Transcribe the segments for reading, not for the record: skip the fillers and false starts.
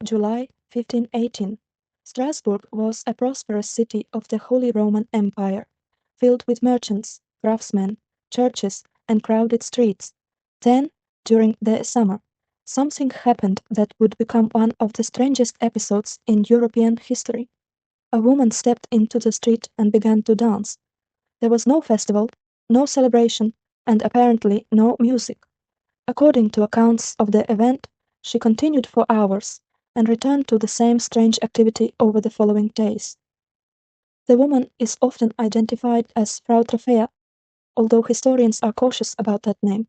July 1518. Strasbourg was a prosperous city of the Holy Roman Empire, filled with merchants, craftsmen, churches, and crowded streets. Then, during the summer, something happened that would become one of the strangest episodes in European history. A woman stepped into the street and began to dance. There was no festival, no celebration, and apparently no music. According to accounts of the event, she continued for hours and returned to the same strange activity over the following days. The woman is often identified as Frau Trofea, although historians are cautious about that name.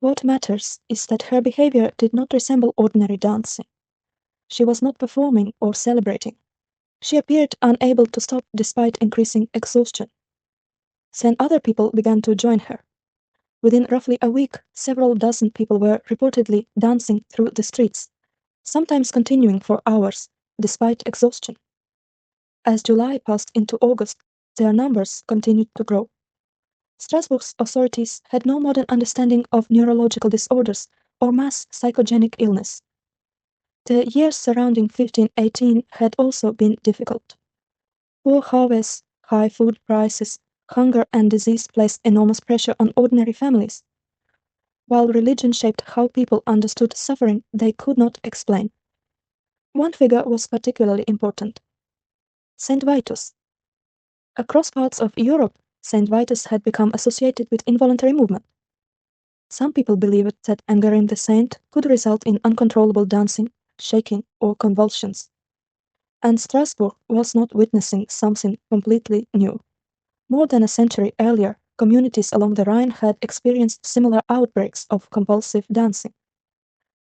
What matters is that her behavior did not resemble ordinary dancing. She was not performing or celebrating. She appeared unable to stop despite increasing exhaustion. Then other people began to join her. Within roughly a week, several dozen people were reportedly dancing through the streets, sometimes continuing for hours, despite exhaustion. As July passed into August, their numbers continued to grow. Strasbourg's authorities had no modern understanding of neurological disorders or mass psychogenic illness. The years surrounding 1518 had also been difficult. Poor harvests, high food prices, hunger and disease placed enormous pressure on ordinary families. While religion shaped how people understood suffering they could not explain. One figure was particularly important: Saint Vitus. Across parts of Europe, Saint Vitus had become associated with involuntary movement. Some people believed that angering the saint could result in uncontrollable dancing, shaking, or convulsions. And Strasbourg was not witnessing something completely new. More than a century earlier, communities along the Rhine had experienced similar outbreaks of compulsive dancing.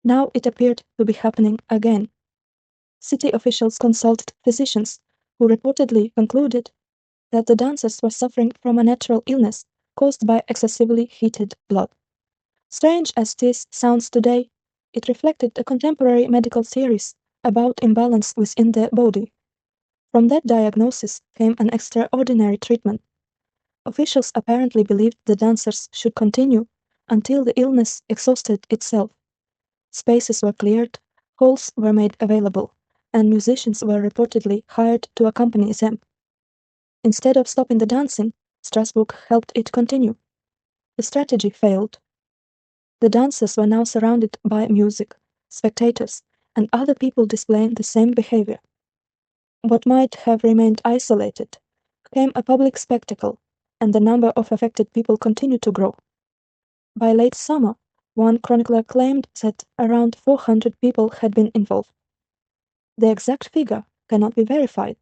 Now it appeared to be happening again. City officials consulted physicians, who reportedly concluded that the dancers were suffering from a natural illness caused by excessively heated blood. Strange as this sounds today, it reflected the contemporary medical theories about imbalance within the body. From that diagnosis came an extraordinary treatment. Officials apparently believed the dancers should continue until the illness exhausted itself. Spaces were cleared, halls were made available, and musicians were reportedly hired to accompany them. Instead of stopping the dancing, Strasbourg helped it continue. The strategy failed. The dancers were now surrounded by music, spectators, and other people displaying the same behavior. What might have remained isolated became a public spectacle, and the number of affected people continued to grow. By late summer, one chronicler claimed that around 400 people had been involved. The exact figure cannot be verified,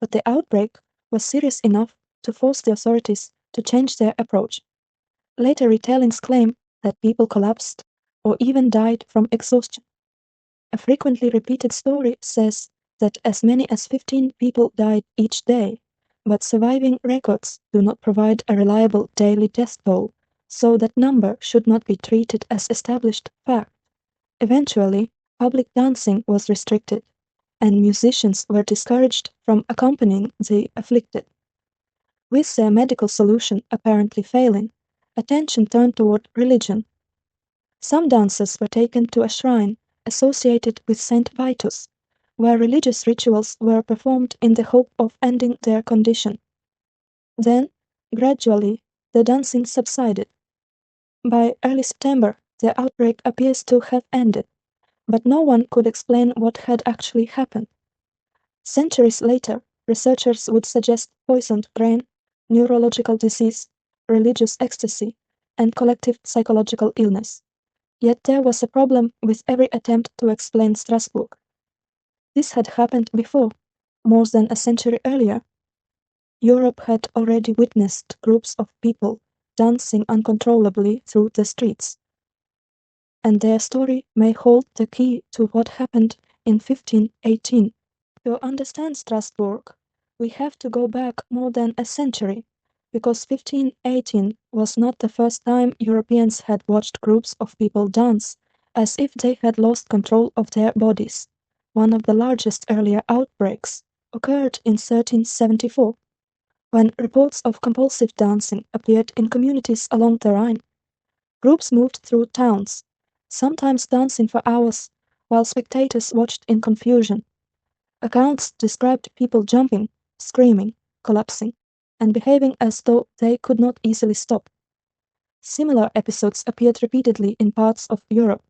but the outbreak was serious enough to force the authorities to change their approach. Later retellings claim that people collapsed or even died from exhaustion. A frequently repeated story says that as many as 15 people died each day, but surviving records do not provide a reliable daily death toll, so that number should not be treated as established fact. Eventually, public dancing was restricted, and musicians were discouraged from accompanying the afflicted. With their medical solution apparently failing, attention turned toward religion. Some dancers were taken to a shrine associated with Saint Vitus, where religious rituals were performed in the hope of ending their condition. Then, gradually, the dancing subsided. By early September, the outbreak appears to have ended, but no one could explain what had actually happened. Centuries later, researchers would suggest poisoned grain, neurological disease, religious ecstasy, and collective psychological illness. Yet there was a problem with every attempt to explain Strasbourg. This had happened before, more than a century earlier. Europe had already witnessed groups of people dancing uncontrollably through the streets. And their story may hold the key to what happened in 1518. To understand Strasbourg, we have to go back more than a century, because 1518 was not the first time Europeans had watched groups of people dance as if they had lost control of their bodies. One of the largest earlier outbreaks occurred in 1374, when reports of compulsive dancing appeared in communities along the Rhine. Groups moved through towns, sometimes dancing for hours, while spectators watched in confusion. Accounts described people jumping, screaming, collapsing, and behaving as though they could not easily stop. Similar episodes appeared repeatedly in parts of Europe.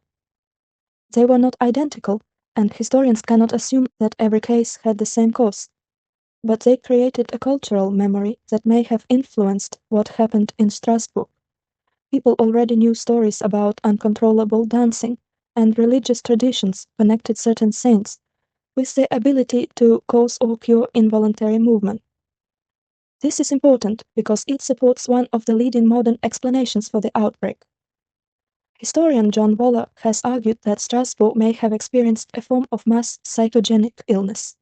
They were not identical, and historians cannot assume that every case had the same cause. But they created a cultural memory that may have influenced what happened in Strasbourg. People already knew stories about uncontrollable dancing, and religious traditions connected certain saints with the ability to cause or cure involuntary movement. This is important because it supports one of the leading modern explanations for the outbreak. Historian John Waller has argued that Strasbourg may have experienced a form of mass psychogenic illness,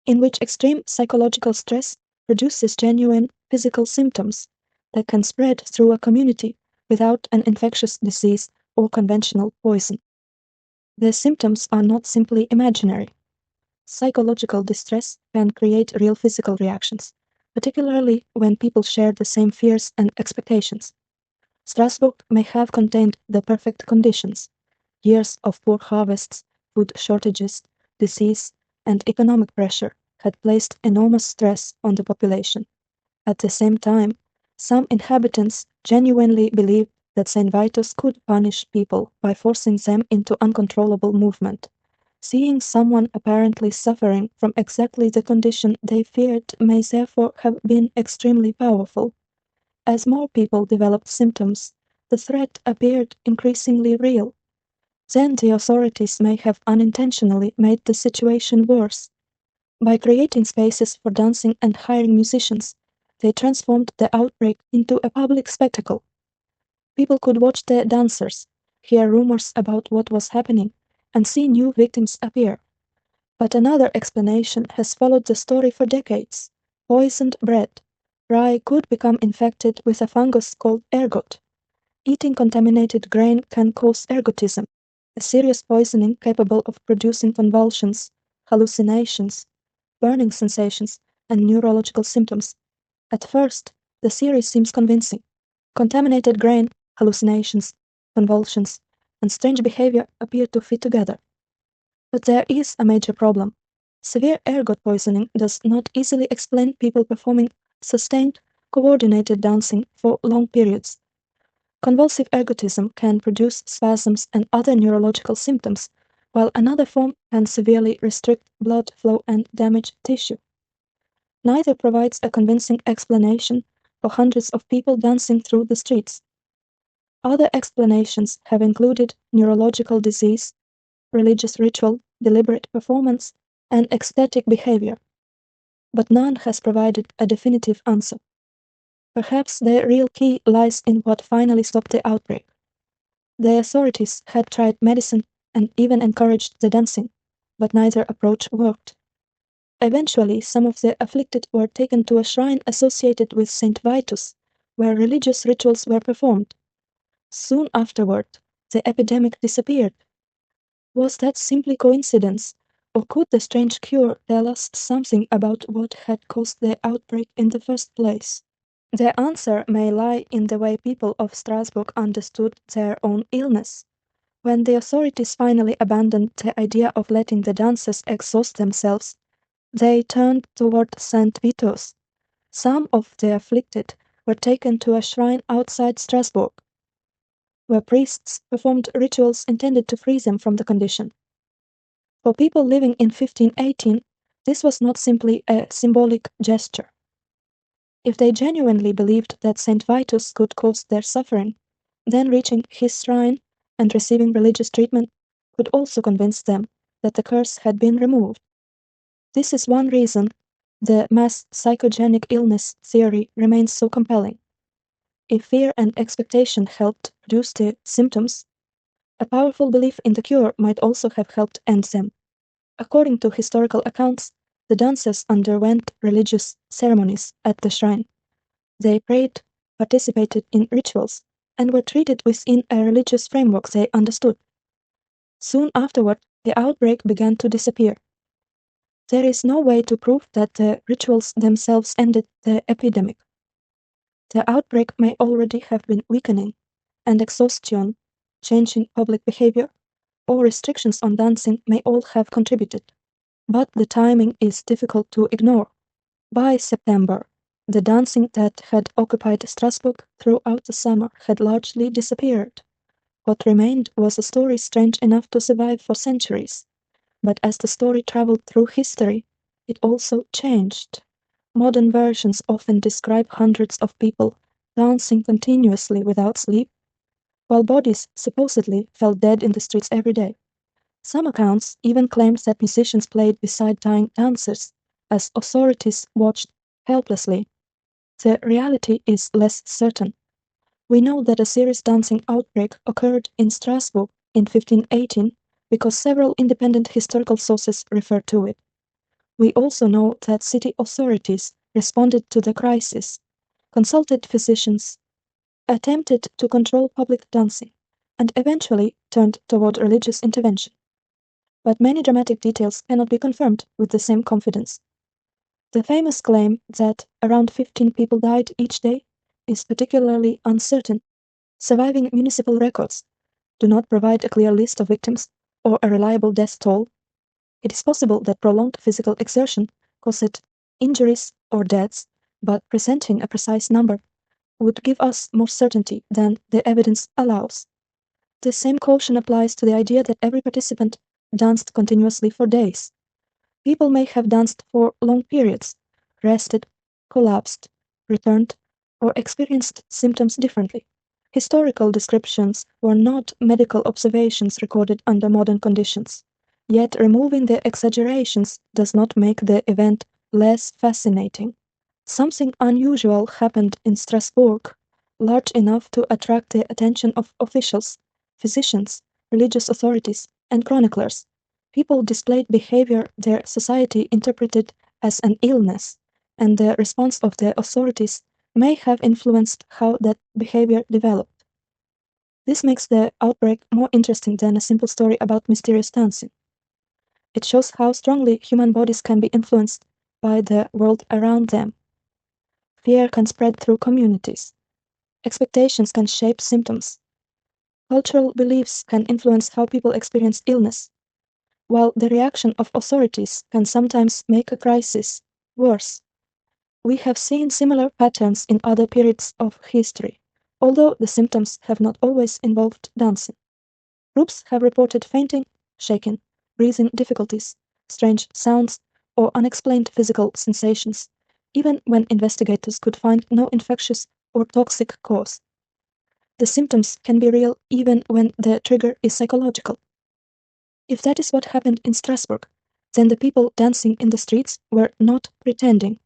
in which extreme psychological stress produces genuine physical symptoms that can spread through a community without an infectious disease or conventional poison. The symptoms are not simply imaginary. Psychological distress can create real physical reactions, particularly when people share the same fears and expectations. Strasbourg may have contained the perfect conditions. Years of poor harvests, food shortages, disease, and economic pressure had placed enormous stress on the population. At the same time, some inhabitants genuinely believed that St. Vitus could punish people by forcing them into uncontrollable movement. Seeing someone apparently suffering from exactly the condition they feared may therefore have been extremely powerful. As more people developed symptoms, the threat appeared increasingly real. Then the authorities may have unintentionally made the situation worse. By creating spaces for dancing and hiring musicians, they transformed the outbreak into a public spectacle. People could watch the dancers, hear rumors about what was happening, and see new victims appear. But another explanation has followed the story for decades. Poisoned bread. Rye could become infected with a fungus called ergot. Eating contaminated grain can cause ergotism, a serious poisoning capable of producing convulsions, hallucinations, burning sensations, and neurological symptoms. At first, the theory seems convincing. Contaminated grain, hallucinations, convulsions, and strange behavior appear to fit together. But there is a major problem. Severe ergot poisoning does not easily explain people performing sustained, coordinated dancing for long periods. Convulsive ergotism can produce spasms and other neurological symptoms, while another form can severely restrict blood flow and damage tissue. Neither provides a convincing explanation for hundreds of people dancing through the streets. Other explanations have included neurological disease, religious ritual, deliberate performance, and ecstatic behavior. But none has provided a definitive answer. Perhaps the real key lies in what finally stopped the outbreak. The authorities had tried medicine and even encouraged the dancing, but neither approach worked. Eventually, some of the afflicted were taken to a shrine associated with St. Vitus, where religious rituals were performed. Soon afterward, the epidemic disappeared. Was that simply coincidence, or could the strange cure tell us something about what had caused the outbreak in the first place? The answer may lie in the way people of Strasbourg understood their own illness. When the authorities finally abandoned the idea of letting the dancers exhaust themselves, they turned toward St. Vitus. Some of the afflicted were taken to a shrine outside Strasbourg, where priests performed rituals intended to free them from the condition. For people living in 1518, this was not simply a symbolic gesture. If they genuinely believed that St. Vitus could cause their suffering, then reaching his shrine and receiving religious treatment could also convince them that the curse had been removed. This is one reason the mass psychogenic illness theory remains so compelling. If fear and expectation helped reduce the symptoms, a powerful belief in the cure might also have helped end them. According to historical accounts, the dancers underwent religious ceremonies at the shrine. They prayed, participated in rituals, and were treated within a religious framework they understood. Soon afterward, the outbreak began to disappear. There is no way to prove that the rituals themselves ended the epidemic. The outbreak may already have been weakening, and exhaustion, changing public behavior, or restrictions on dancing may all have contributed. But the timing is difficult to ignore. By September, the dancing that had occupied Strasbourg throughout the summer had largely disappeared. What remained was a story strange enough to survive for centuries. But as the story traveled through history, it also changed. Modern versions often describe hundreds of people dancing continuously without sleep, while bodies supposedly fell dead in the streets every day. Some accounts even claimed that musicians played beside dying dancers, as authorities watched helplessly. The reality is less certain. We know that a serious dancing outbreak occurred in Strasbourg in 1518 because several independent historical sources refer to it. We also know that city authorities responded to the crisis, consulted physicians, attempted to control public dancing, and eventually turned toward religious intervention. But many dramatic details cannot be confirmed with the same confidence. The famous claim that around 15 people died each day is particularly uncertain. Surviving municipal records do not provide a clear list of victims or a reliable death toll. It is possible that prolonged physical exertion caused injuries or deaths, but presenting a precise number would give us more certainty than the evidence allows. The same caution applies to the idea that every participant danced continuously for days. People may have danced for long periods, rested, collapsed, returned, or experienced symptoms differently. Historical descriptions were not medical observations recorded under modern conditions. Yet removing the exaggerations does not make the event less fascinating. Something unusual happened in Strasbourg, large enough to attract the attention of officials, physicians, religious authorities, and chroniclers. People displayed behavior their society interpreted as an illness, and the response of the authorities may have influenced how that behavior developed. This makes the outbreak more interesting than a simple story about mysterious dancing. It shows how strongly human bodies can be influenced by the world around them. Fear can spread through communities. Expectations can shape symptoms. Cultural beliefs can influence how people experience illness, while the reaction of authorities can sometimes make a crisis worse. We have seen similar patterns in other periods of history, although the symptoms have not always involved dancing. Groups have reported fainting, shaking, breathing difficulties, strange sounds, or unexplained physical sensations, even when investigators could find no infectious or toxic cause. The symptoms can be real even when the trigger is psychological. If that is what happened in Strasbourg, then the people dancing in the streets were not pretending.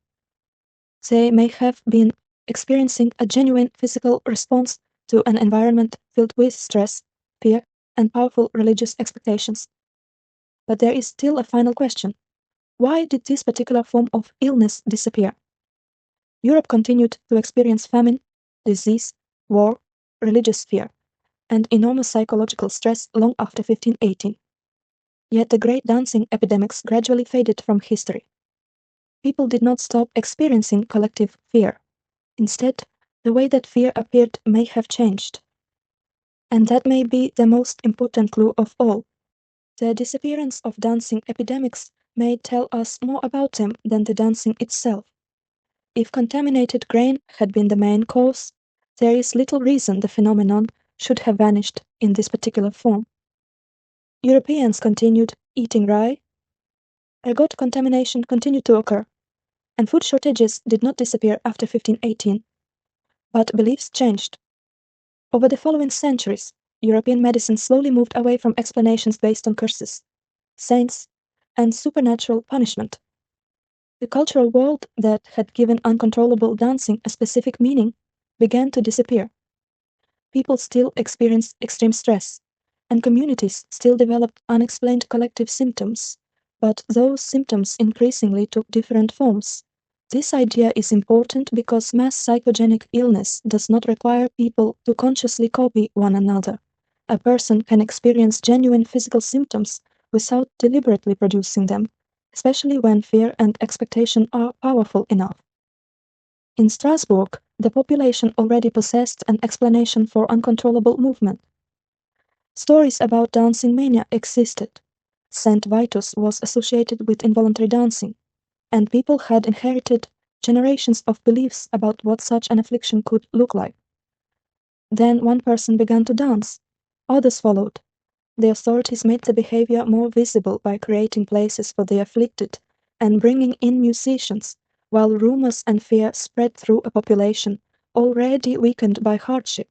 They may have been experiencing a genuine physical response to an environment filled with stress, fear, and powerful religious expectations. But there is still a final question. Why did this particular form of illness disappear? Europe continued to experience famine, disease, war, religious fear, and enormous psychological stress long after 1518. Yet the great dancing epidemics gradually faded from history. People did not stop experiencing collective fear. Instead, the way that fear appeared may have changed. And that may be the most important clue of all. The disappearance of dancing epidemics may tell us more about them than the dancing itself. If contaminated grain had been the main cause, there is little reason the phenomenon should have vanished in this particular form. Europeans continued eating rye, ergot contamination continued to occur, and food shortages did not disappear after 1518. But beliefs changed. Over the following centuries, European medicine slowly moved away from explanations based on curses, saints, and supernatural punishment. The cultural world that had given uncontrollable dancing a specific meaning began to disappear. People still experienced extreme stress, and communities still developed unexplained collective symptoms, but those symptoms increasingly took different forms. This idea is important because mass psychogenic illness does not require people to consciously copy one another. A person can experience genuine physical symptoms without deliberately producing them, especially when fear and expectation are powerful enough. In Strasbourg, the population already possessed an explanation for uncontrollable movement. Stories about dancing mania existed. Saint Vitus was associated with involuntary dancing, and people had inherited generations of beliefs about what such an affliction could look like. Then one person began to dance. Others followed. The authorities made the behavior more visible by creating places for the afflicted and bringing in musicians, while rumors and fear spread through a population already weakened by hardship.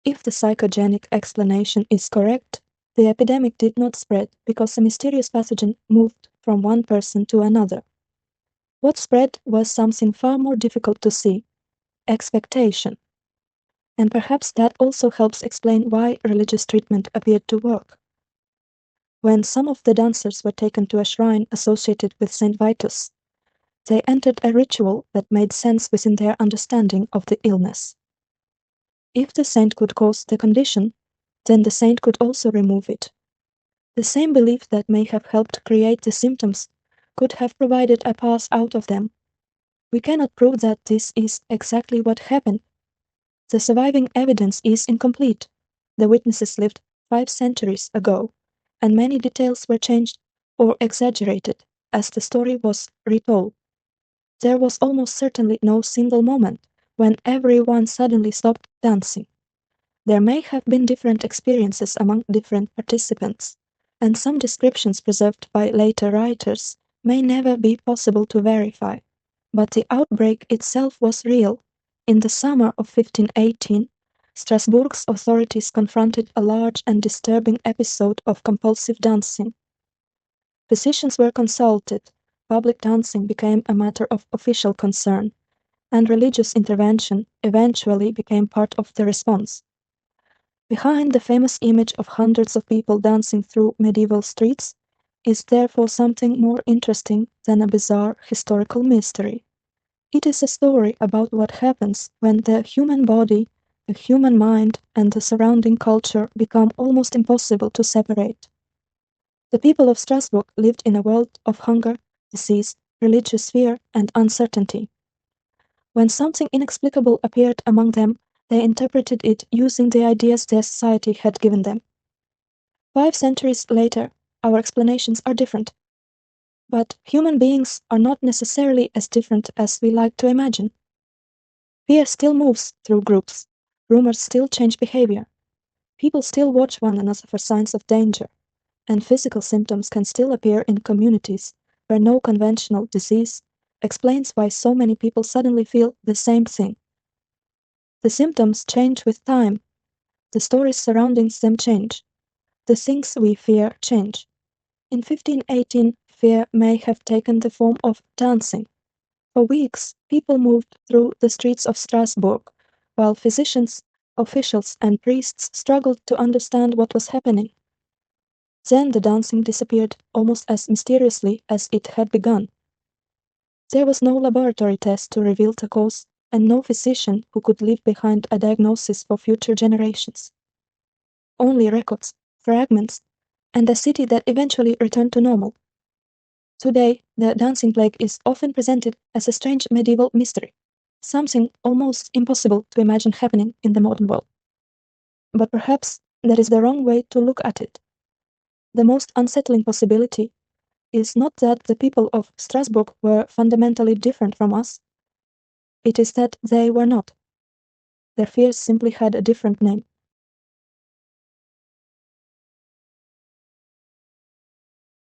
If the psychogenic explanation is correct, the epidemic did not spread because a mysterious pathogen moved from one person to another. What spread was something far more difficult to see: expectation. And perhaps that also helps explain why religious treatment appeared to work. When some of the dancers were taken to a shrine associated with Saint Vitus, they entered a ritual that made sense within their understanding of the illness. If the saint could cause the condition, then the saint could also remove it. The same belief that may have helped create the symptoms could have provided a path out of them. We cannot prove that this is exactly what happened. The surviving evidence is incomplete. The witnesses lived 5 centuries ago, and many details were changed or exaggerated as the story was retold. There was almost certainly no single moment when everyone suddenly stopped dancing. There may have been different experiences among different participants, and some descriptions preserved by later writers may never be possible to verify. But the outbreak itself was real. In the summer of 1518, Strasbourg's authorities confronted a large and disturbing episode of compulsive dancing. Physicians were consulted, public dancing became a matter of official concern, and religious intervention eventually became part of the response. Behind the famous image of hundreds of people dancing through medieval streets is therefore something more interesting than a bizarre historical mystery. It is a story about what happens when the human body, the human mind, and the surrounding culture become almost impossible to separate. The people of Strasbourg lived in a world of hunger, disease, religious fear, and uncertainty. When something inexplicable appeared among them, they interpreted it using the ideas their society had given them. 5 centuries later, our explanations are different. But human beings are not necessarily as different as we like to imagine. Fear still moves through groups. Rumors still change behavior. People still watch one another for signs of danger. And physical symptoms can still appear in communities where no conventional disease explains why so many people suddenly feel the same thing. The symptoms change with time. The stories surrounding them change. The things we fear change. In 1518, fear may have taken the form of dancing. For weeks, people moved through the streets of Strasbourg, while physicians, officials, and priests struggled to understand what was happening. Then the dancing disappeared almost as mysteriously as it had begun. There was no laboratory test to reveal the cause, and no physician who could leave behind a diagnosis for future generations. Only records, fragments, and a city that eventually returned to normal. Today, the dancing plague is often presented as a strange medieval mystery, something almost impossible to imagine happening in the modern world. But perhaps that is the wrong way to look at it. The most unsettling possibility is not that the people of Strasbourg were fundamentally different from us. It is that they were not. Their fears simply had a different name.